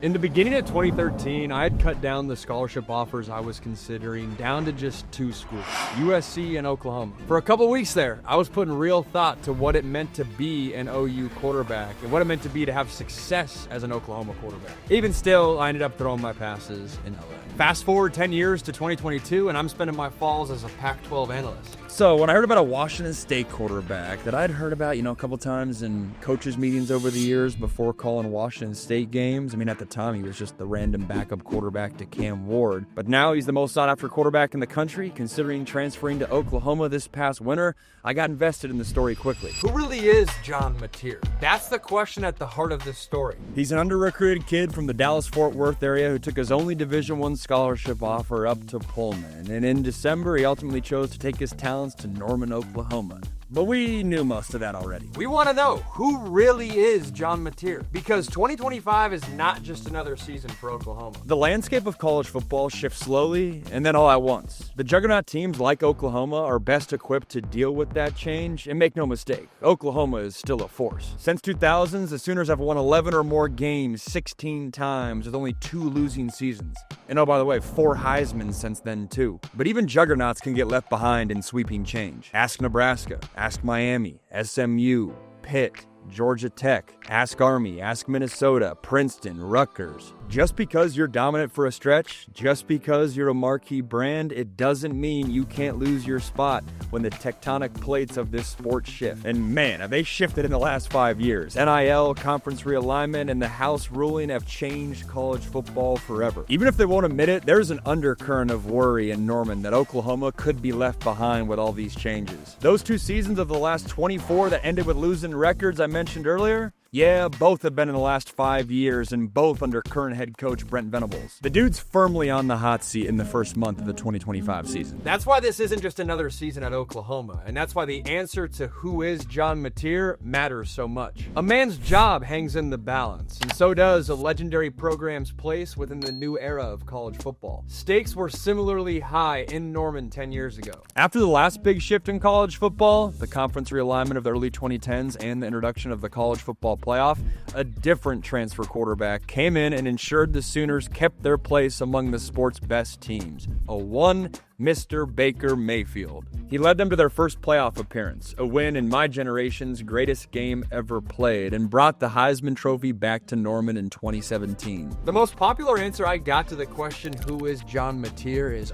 In the beginning of 2013, I had cut down the scholarship offers I was considering down to just two schools, USC and Oklahoma. For a couple weeks there, I was putting real thought to what it meant to be an OU quarterback and what it meant to be to have success as an Oklahoma quarterback. Even still, I ended up throwing my passes in LA. Fast forward 10 years to 2022, and I'm spending my falls as a Pac-12 analyst. So when I heard about a Washington State quarterback that I'd heard about, a couple times in coaches' meetings over the years before calling Washington State games, at the time he was just the random backup quarterback to Cam Ward. But now he's the most sought-after quarterback in the country. Considering transferring to Oklahoma this past winter, I got invested in the story quickly. Who really is John Mateer? That's the question at the heart of this story. He's an under-recruited kid from the Dallas-Fort Worth area who took his only Division I scholarship offer up to Pullman. And in December, he ultimately chose to take his talents to Norman, Oklahoma. But we knew most of that already. We want to know, who really is John Mateer? Because 2025 is not just another season for Oklahoma. The landscape of college football shifts slowly and then all at once. The juggernaut teams like Oklahoma are best equipped to deal with that change, and make no mistake, Oklahoma is still a force. Since 2000s, the Sooners have won 11 or more games 16 times with only 2 losing seasons. And oh, by the way, 4 Heisman since then too. But even juggernauts can get left behind in sweeping change. Ask Nebraska. Ask Miami, SMU, Pitt, Georgia Tech, ask Army, ask Minnesota, Princeton, Rutgers. Just because you're dominant for a stretch, just because you're a marquee brand, it doesn't mean you can't lose your spot when the tectonic plates of this sport shift. And man, have they shifted in the last 5 years. NIL, conference realignment, and the House ruling have changed college football forever. Even if they won't admit it, there's an undercurrent of worry in Norman that Oklahoma could be left behind with all these changes. Those 2 seasons of the last 24 that ended with losing records I mentioned earlier, yeah, both have been in the last 5 years, and both under current head coach Brent Venables. The dude's firmly on the hot seat in the first month of the 2025 season. That's why this isn't just another season at Oklahoma, and that's why the answer to who is John Mateer matters so much. A man's job hangs in the balance, and so does a legendary program's place within the new era of college football. Stakes were similarly high in Norman 10 years ago. After the last big shift in college football, the conference realignment of the early 2010s and the introduction of the college football playoff, a different transfer quarterback came in and ensured the Sooners kept their place among the sport's best teams. A one Mr. Baker Mayfield. He led them to their first playoff appearance, a win in my generation's greatest game ever played, and brought the Heisman Trophy back to Norman in 2017. The most popular answer I got to the question, who is John Mateer, is,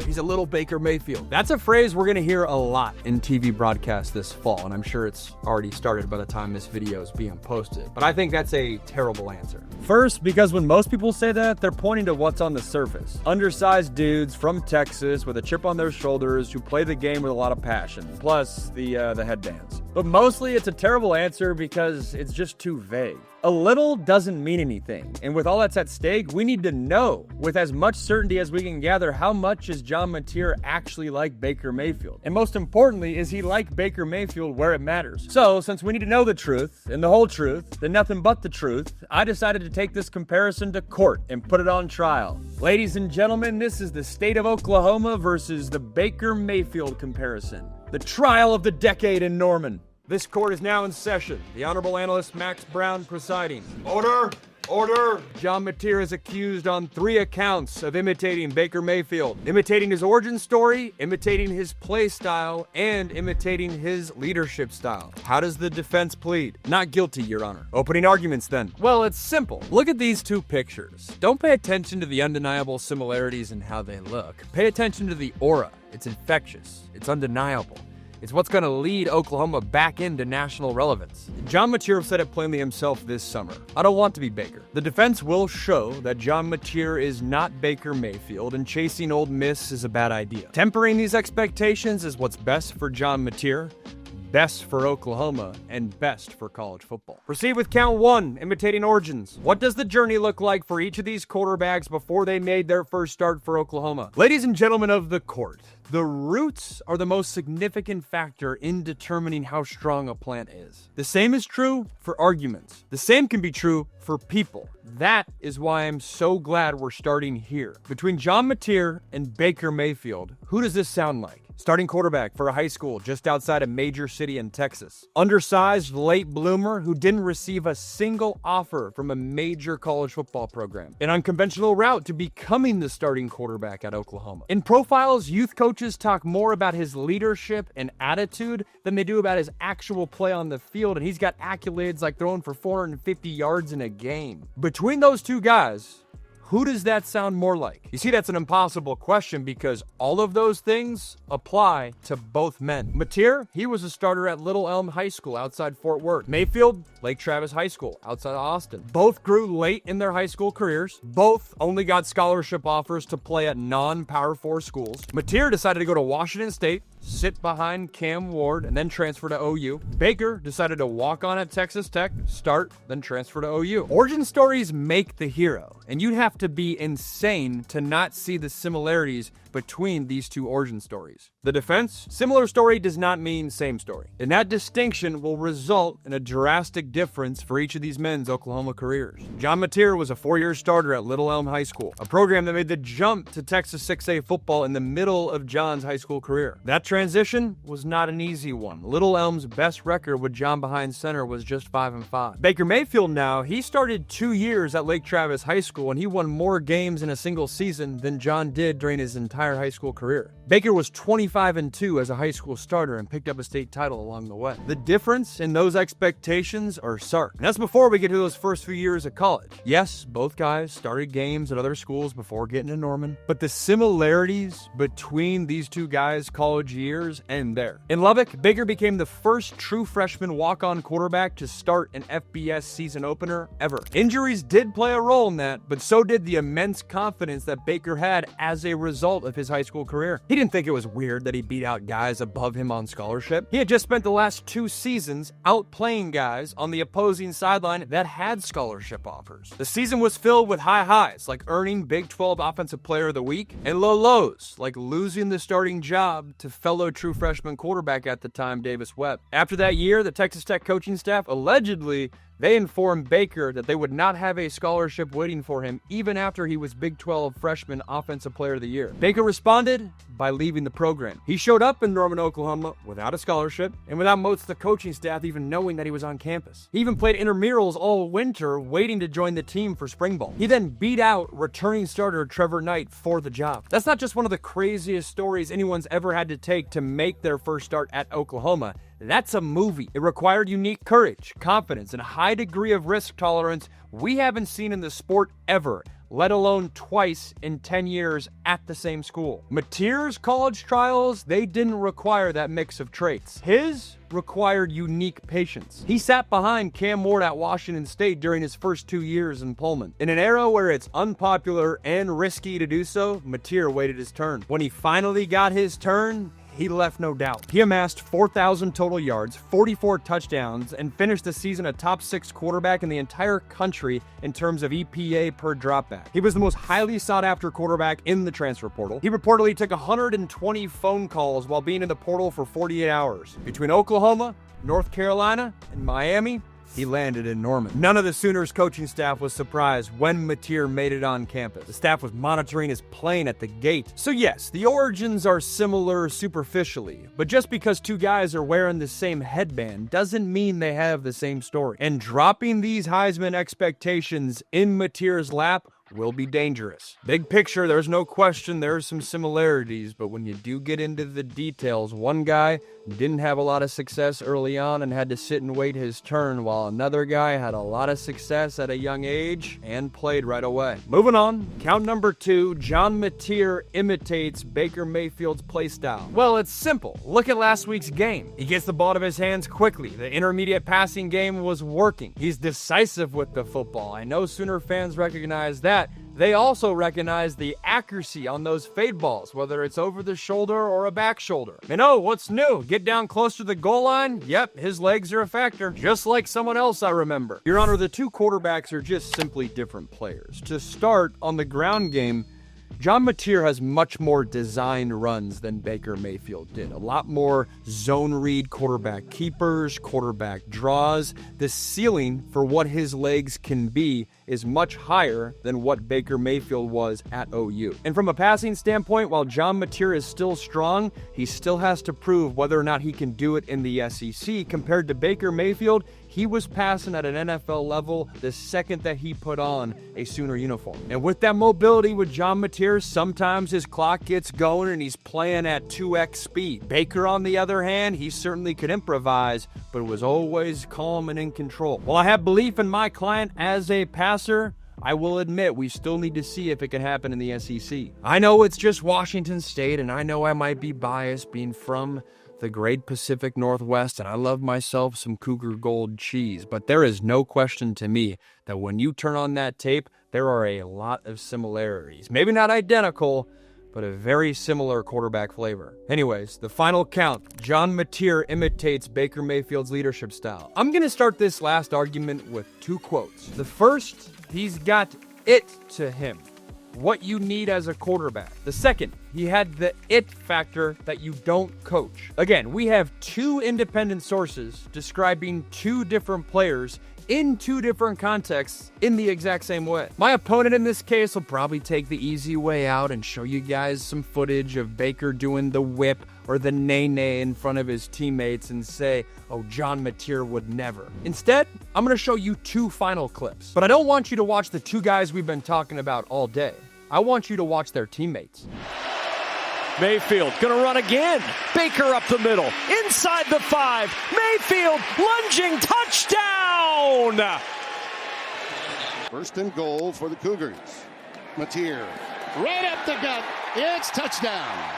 he's a little Baker Mayfield. That's a phrase we're going to hear a lot in TV broadcasts this fall, and I'm sure it's already started by the time this video is being posted. But I think that's a terrible answer. First, because when most people say that, they're pointing to what's on the surface. Undersized dudes from Texas with a chip on their shoulders who play the game with a lot of passion, plus the headbands. But mostly it's a terrible answer because it's just too vague. A little doesn't mean anything, and with all that's at stake, we need to know, with as much certainty as we can gather, how much is John Mateer actually like Baker Mayfield? And most importantly, is he like Baker Mayfield where it matters? So, since we need to know the truth, and the whole truth, and nothing but the truth, I decided to take this comparison to court and put it on trial. Ladies and gentlemen, this is the state of Oklahoma versus the Baker Mayfield comparison. The trial of the decade in Norman. This court is now in session. The Honorable Analyst Max Browne presiding. Order! Order! John Mateer is accused on 3 accounts of imitating Baker Mayfield. Imitating his origin story, imitating his play style, and imitating his leadership style. How does the defense plead? Not guilty, Your Honor. Opening arguments then. Well, it's simple. Look at these 2 pictures. Don't pay attention to the undeniable similarities in how they look. Pay attention to the aura. It's infectious. It's undeniable. It's what's going to lead Oklahoma back into national relevance. John Mateer said it plainly himself this summer. I don't want to be Baker. The defense will show that John Mateer is not Baker Mayfield, and chasing Ole Miss is a bad idea. Tempering these expectations is what's best for John Mateer, best for Oklahoma, and best for college football. Proceed with count 1, imitating origins. What does the journey look like for each of these quarterbacks before they made their first start for Oklahoma? Ladies and gentlemen of the court, the roots are the most significant factor in determining how strong a plant is. The same is true for arguments. The same can be true for people. That is why I'm so glad we're starting here. Between John Mateer and Baker Mayfield, who does this sound like? starting quarterback for a high school just outside a major city in Texas. Undersized late bloomer who didn't receive a single offer from a major college football program. An unconventional route to becoming the starting quarterback at Oklahoma. In profiles, youth coaches talk more about his leadership and attitude than they do about his actual play on the field, and he's got accolades like throwing for 450 yards in a game. Between those two guys, who does that sound more like? You see, that's an impossible question because all of those things apply to both men. Mateer, he was a starter at Little Elm High School outside Fort Worth. Mayfield, Lake Travis High School outside of Austin. Both grew late in their high school careers. Both only got scholarship offers to play at non-Power 4 schools. Mateer decided to go to Washington State, sit behind Cam Ward, and then transfer to OU. Baker decided to walk on at Texas Tech, start, then transfer to OU. Origin stories make the hero, and you'd have to be insane to not see the similarities between these two origin stories. The defense, similar story does not mean same story. And that distinction will result in a drastic difference for each of these men's Oklahoma careers. John Mateer was a 4-year starter at Little Elm High School, a program that made the jump to Texas 6A football in the middle of John's high school career. That transition was not an easy one. Little Elm's best record with John behind center was just 5-5. Baker Mayfield now, he started 2 years at Lake Travis High School and he won more games in a single season than John did during his entire high school career. Baker was 25-2 as a high school starter and picked up a state title along the way. The difference in those expectations are stark. And that's before we get to those first few years of college. Yes, both guys started games at other schools before getting to Norman, but the similarities between these two guys' college years end there. In Lubbock, Baker became the first true freshman walk-on quarterback to start an FBS season opener ever. Injuries did play a role in that, but so did the immense confidence that Baker had as a result of his high school career. He didn't think it was weird that he beat out guys above him on scholarship. He had just spent the last 2 seasons outplaying guys on the opposing sideline that had scholarship offers. The season was filled with high highs, like earning Big 12 Offensive Player of the Week, and low lows, like losing the starting job to fellow true freshman quarterback at the time, Davis Webb. After that year, the Texas Tech coaching staff allegedly they informed Baker that they would not have a scholarship waiting for him even after he was Big 12 Freshman Offensive Player of the Year. Baker responded by leaving the program. He showed up in Norman, Oklahoma without a scholarship and without most of the coaching staff even knowing that he was on campus. He even played intramurals all winter waiting to join the team for spring ball. He then beat out returning starter Trevor Knight for the job. That's not just one of the craziest stories anyone's ever had to take to make their first start at Oklahoma. That's a movie. It required unique courage, confidence, and a high degree of risk tolerance we haven't seen in the sport ever, let alone twice in 10 years at the same school. Mateer's college trials, they didn't require that mix of traits. His required unique patience. He sat behind Cam Ward at Washington State during his first 2 years in Pullman. In an era where it's unpopular and risky to do so, Mateer waited his turn. When he finally got his turn, he left no doubt. He amassed 4,000 total yards, 44 touchdowns, and finished the season a top 6 quarterback in the entire country in terms of EPA per dropback. He was the most highly sought after quarterback in the transfer portal. He reportedly took 120 phone calls while being in the portal for 48 hours. Between Oklahoma, North Carolina, and Miami, he landed in Norman. None of the Sooners coaching staff was surprised when Mateer made it on campus. The staff was monitoring his plane at the gate. So yes, the origins are similar superficially, but just because two guys are wearing the same headband doesn't mean they have the same story. And dropping these Heisman expectations in Mateer's lap will be dangerous. Big picture, there's no question there's some similarities, but when you do get into the details, one guy didn't have a lot of success early on and had to sit and wait his turn, while another guy had a lot of success at a young age and played right away. Moving on, count number 2, John Mateer imitates Baker Mayfield's play style. Well, it's simple. Look at last week's game. He gets the ball out of his hands quickly. The intermediate passing game was working. He's decisive with the football. I know Sooner fans recognize that. They also recognize the accuracy on those fade balls, whether it's over the shoulder or a back shoulder. And oh, what's new? Get down close to the goal line? Yep, his legs are a factor, just like someone else I remember. Your Honor, the two quarterbacks are just simply different players. To start, on the ground game, John Mateer has much more designed runs than Baker Mayfield did. A lot more zone read, quarterback keepers, quarterback draws. The ceiling for what his legs can be is much higher than what Baker Mayfield was at OU. And from a passing standpoint, while John Mateer is still strong, he still has to prove whether or not he can do it in the SEC. Compared to Baker Mayfield, he was passing at an NFL level the second that he put on a Sooner uniform. And with that mobility with John Mateer, sometimes his clock gets going and he's playing at 2x speed. Baker, on the other hand, he certainly could improvise, but was always calm and in control. While I have belief in my client as a passer, I will admit we still need to see if it can happen in the SEC. I know it's just Washington State, and I know I might be biased being from the great Pacific Northwest, and I love myself some Cougar Gold cheese, but there is no question to me that when you turn on that tape, there are a lot of similarities. Maybe not identical, but a very similar quarterback flavor. Anyways, the final count. John Mateer imitates Baker Mayfield's leadership style. I'm gonna start this last argument with 2 quotes. The first, he's got it to him. What you need as a quarterback. The second, he had the it factor that you don't coach. Again, we have 2 independent sources describing 2 different players in 2 different contexts in the exact same way. My opponent in this case will probably take the easy way out and show you guys some footage of Baker doing the whip or the nay-nay in front of his teammates and say, oh, John Mateer would never. Instead, I'm gonna show you 2 final clips. But I don't want you to watch the 2 guys we've been talking about all day. I want you to watch their teammates. Mayfield gonna run again. Baker up the middle, inside the 5. Mayfield lunging, touchdown! First and goal for the Cougars. Mateer right up the gut. It's touchdown.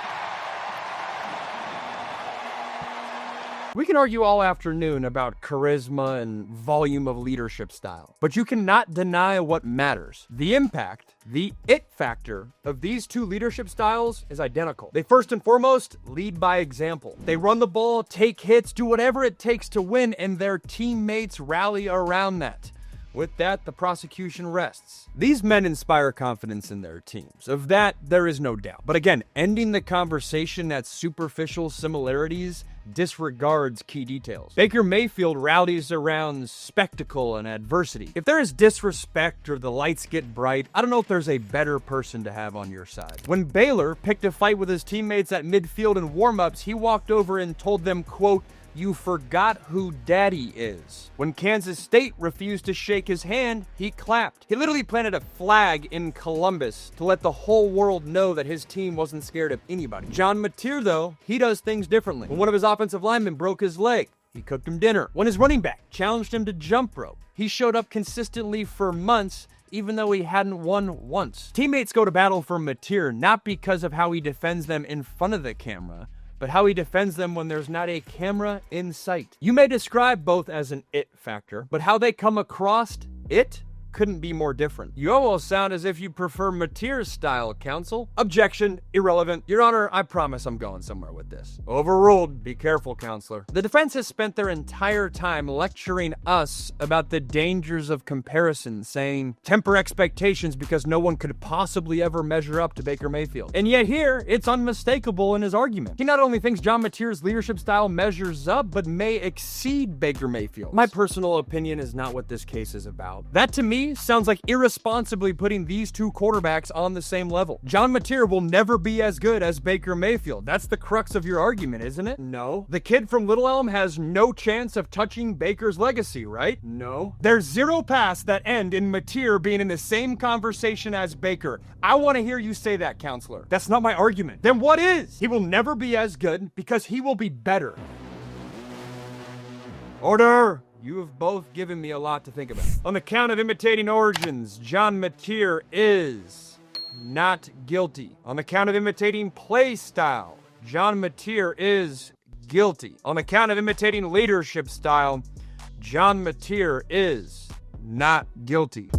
We can argue all afternoon about charisma and volume of leadership style, but you cannot deny what matters. The impact, the it factor of these 2 leadership styles is identical. They first and foremost lead by example. They run the ball, take hits, do whatever it takes to win, and their teammates rally around that. With that, the prosecution rests. These men inspire confidence in their teams. Of that, there is no doubt. But again, ending the conversation at superficial similarities disregards key details. Baker Mayfield rallies around spectacle and adversity. If there is disrespect or the lights get bright, I don't know if there's a better person to have on your side. When Baylor picked a fight with his teammates at midfield and warm-ups, he walked over and told them, quote, "You forgot who daddy is." When Kansas State refused to shake his hand, he clapped. He literally planted a flag in Columbus to let the whole world know that his team wasn't scared of anybody. John Mateer, though, he does things differently. When one of his offensive linemen broke his leg, he cooked him dinner. When his running back challenged him to jump rope, he showed up consistently for months, even though he hadn't won once. Teammates go to battle for Mateer not because of how he defends them in front of the camera, but how he defends them when there's not a camera in sight. You may describe both as an it factor, but how they come across it couldn't be more different. You almost sound as if you prefer Mateer's style, counsel. Objection, irrelevant. Your Honor, I promise I'm going somewhere with this. Overruled. Be careful, counselor. The defense has spent their entire time lecturing us about the dangers of comparison, saying temper expectations because no one could possibly ever measure up to Baker Mayfield. And yet here, it's unmistakable in his argument. He not only thinks John Mateer's leadership style measures up, but may exceed Baker Mayfield. My personal opinion is not what this case is about. That to me sounds like irresponsibly putting these 2 quarterbacks on the same level. John Mateer will never be as good as Baker Mayfield. That's the crux of your argument, isn't it? No. The kid from Little Elm has no chance of touching Baker's legacy, right? No. There's 0 paths that end in Mateer being in the same conversation as Baker. I want to hear you say that, counselor. That's not my argument. Then what is? He will never be as good because he will be better. Order! You have both given me a lot to think about. On the count of imitating origins, John Mateer is not guilty. On the count of imitating play style, John Mateer is guilty. On the count of imitating leadership style, John Mateer is not guilty.